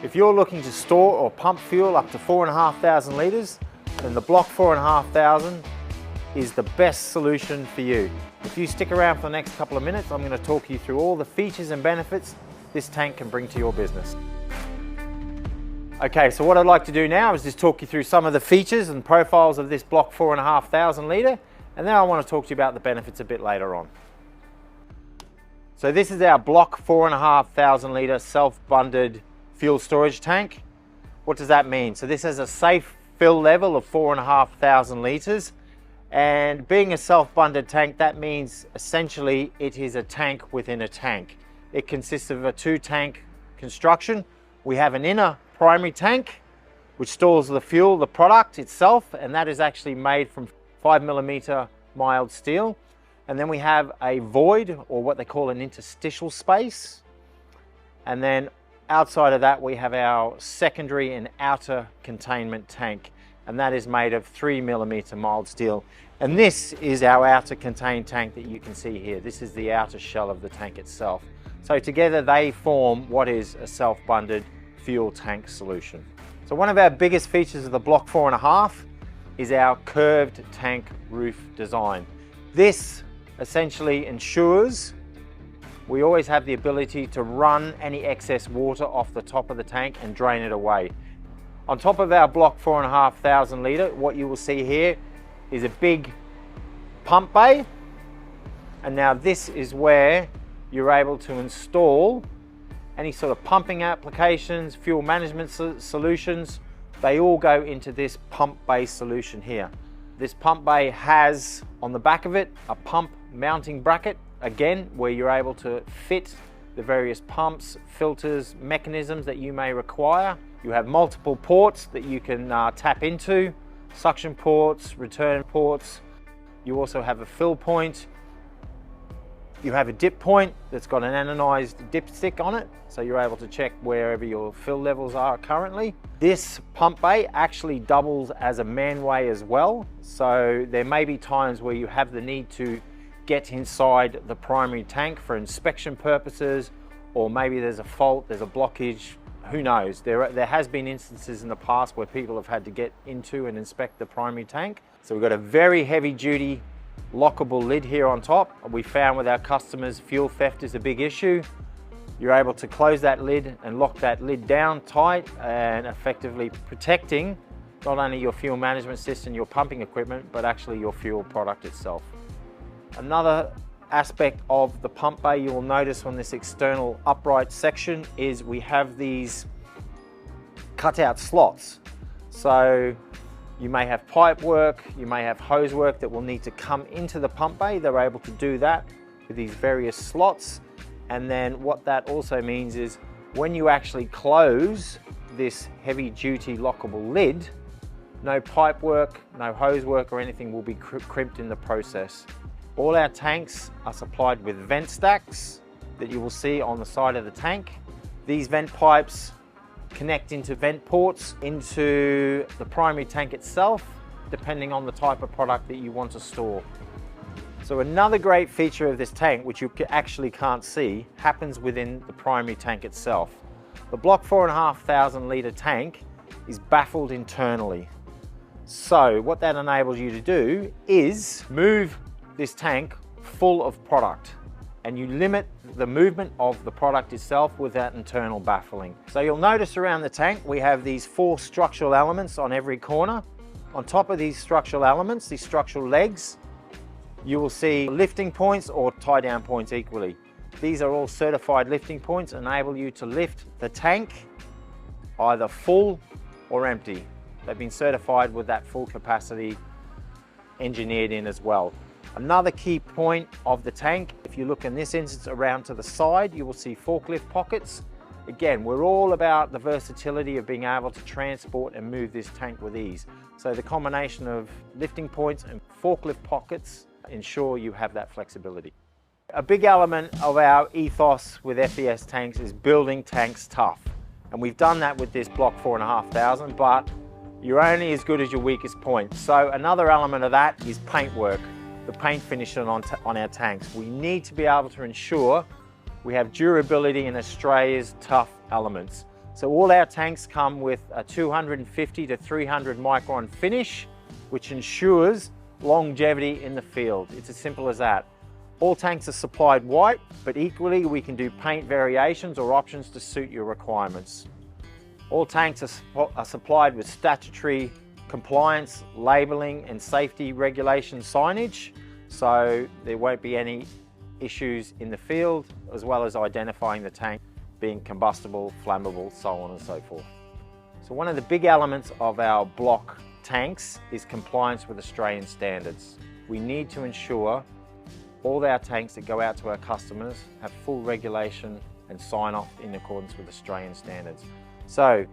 If you're looking to store or pump fuel up to 4,500 litres, then the BLOC 4,500 is the best solution for you. If you stick around for the next couple of minutes, I'm going to talk you through all the features and benefits this tank can bring to your business. Okay, so what I'd like to do now is just talk you through some of the features and profiles of this BLOC 4,500 litre, and then I want to talk to you about the benefits a bit later on. So this is our BLOC 4,500 litre self-bunded fuel storage tank. What does that mean? So this has a safe fill level of 4,500 litres, and being a self-bunded tank, that means essentially it is a tank within a tank. It consists of a 2-tank construction. We have an inner primary tank which stores the fuel, the product itself, and that is actually made from 5mm mild steel. And then we have a void, or what they call an interstitial space, and then outside of that we have our secondary and outer containment tank, and that is made of 3mm mild steel. And this is our outer contained tank that you can see here. This is the outer shell of the tank itself. So together they form what is a self-bunded fuel tank solution. So one of our biggest features of the BLOC 4.5 is our curved tank roof design. This essentially ensures we always have the ability to run any excess water off the top of the tank and drain it away. On top of our BLOC 4,500 litre, what you will see here is a big pump bay, and now this is where you're able to install any sort of pumping applications, fuel management solutions. They all go into this pump bay solution here. This pump bay has on the back of it a pump mounting bracket, again where you're able to fit the various pumps, filters, mechanisms that you may require. You have multiple ports that you can tap into, suction ports, return ports. You also have a fill point. You have a dip point that's got an anodized dipstick on it, so you're able to check wherever your fill levels are currently. This pump bay actually doubles as a manway as well, so there may be times where you have the need to get inside the primary tank for inspection purposes, or maybe there's a fault, there's a blockage, who knows. There has been instances in the past where people have had to get into and inspect the primary tank. So we've got a very heavy duty lockable lid here on top. We found with our customers fuel theft is a big issue. You're able to close that lid and lock that lid down tight, and effectively protecting not only your fuel management system, your pumping equipment, but actually your fuel product itself. Another aspect of the pump bay you will notice on this external upright section is we have these cutout slots. So you may have pipe work, you may have hose work that will need to come into the pump bay. They're able to do that with these various slots. And then what that also means is when you actually close this heavy duty lockable lid, no pipe work, no hose work or anything will be crimped in the process. All our tanks are supplied with vent stacks that you will see on the side of the tank. These vent pipes connect into vent ports into the primary tank itself, depending on the type of product that you want to store. So another great feature of this tank, which you actually can't see, happens within the primary tank itself. The BLOC 4,500 litre tank is baffled internally. So what that enables you to do is move this tank full of product, and you limit the movement of the product itself with that internal baffling. So you'll notice around the tank we have these 4 structural elements on every corner. On top of these structural elements, these structural legs, you will see lifting points or tie down points equally. These are all certified lifting points, enable you to lift the tank either full or empty. They've been certified with that full capacity engineered in as well. Another key point of the tank, if you look in this instance around to the side, you will see forklift pockets. Again, we're all about the versatility of being able to transport and move this tank with ease. So the combination of lifting points and forklift pockets ensure you have that flexibility. A big element of our ethos with F.E.S tanks is building tanks tough. And we've done that with this BLOC 4,500, but you're only as good as your weakest point. So another element of that is paint work. The paint finishing on our tanks. We need to be able to ensure we have durability in Australia's tough elements. So all our tanks come with a 250 to 300 micron finish, which ensures longevity in the field. It's as simple as that. All tanks are supplied white, but equally we can do paint variations or options to suit your requirements. All tanks are supplied with statutory compliance, labelling and safety regulation signage, so there won't be any issues in the field, as well as identifying the tank being combustible, flammable, so on and so forth. So one of the big elements of our BLOC tanks is compliance with Australian standards. We need to ensure all our tanks that go out to our customers have full regulation and sign off in accordance with Australian standards. So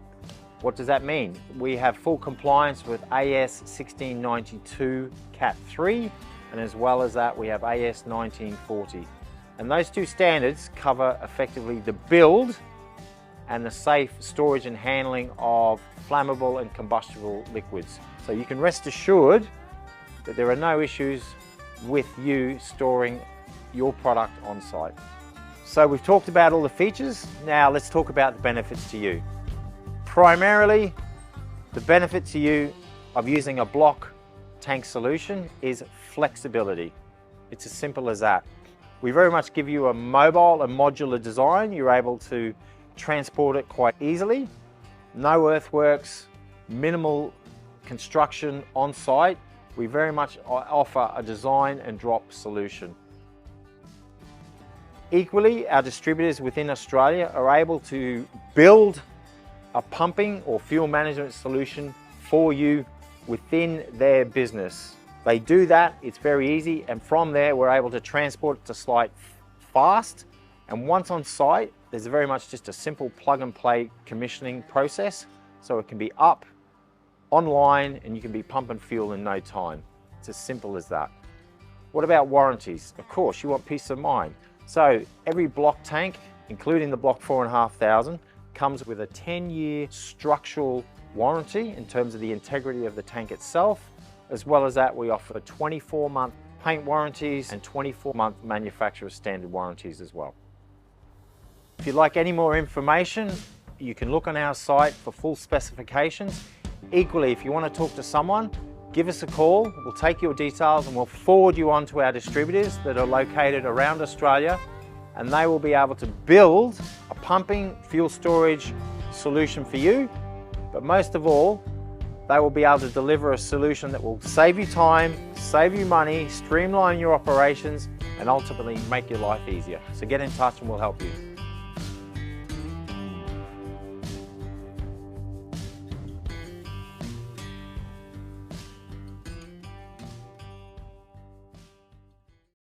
what does that mean? We have full compliance with AS 1692 Cat 3, and as well as that we have AS 1940. And those two standards cover effectively the build and the safe storage and handling of flammable and combustible liquids. So you can rest assured that there are no issues with you storing your product on site. So we've talked about all the features. Now let's talk about the benefits to you. Primarily, the benefit to you of using a BLOC tank solution is flexibility. It's as simple as that. We very much give you a mobile and modular design. You're able to transport it quite easily. No earthworks, minimal construction on site. We very much offer a design and drop solution. Equally, our distributors within Australia are able to build a pumping or fuel management solution for you within their business. They do that, it's very easy, and from there we're able to transport it to site fast, and once on site there's very much just a simple plug and play commissioning process, so it can be up, online, and you can be pumping fuel in no time. It's as simple as that. What about warranties? Of course, you want peace of mind. So every BLOC tank, including the BLOC 4,500, comes with a 10-year structural warranty in terms of the integrity of the tank itself. As well as that, we offer 24-month paint warranties and 24-month manufacturer standard warranties as well. If you'd like any more information, you can look on our site for full specifications. Equally, if you want to talk to someone, give us a call. We'll take your details and we'll forward you on to our distributors that are located around Australia, and they will be able to build a pumping fuel storage solution for you. But most of all, they will be able to deliver a solution that will save you time, save you money, streamline your operations, and ultimately make your life easier. So get in touch and we'll help you.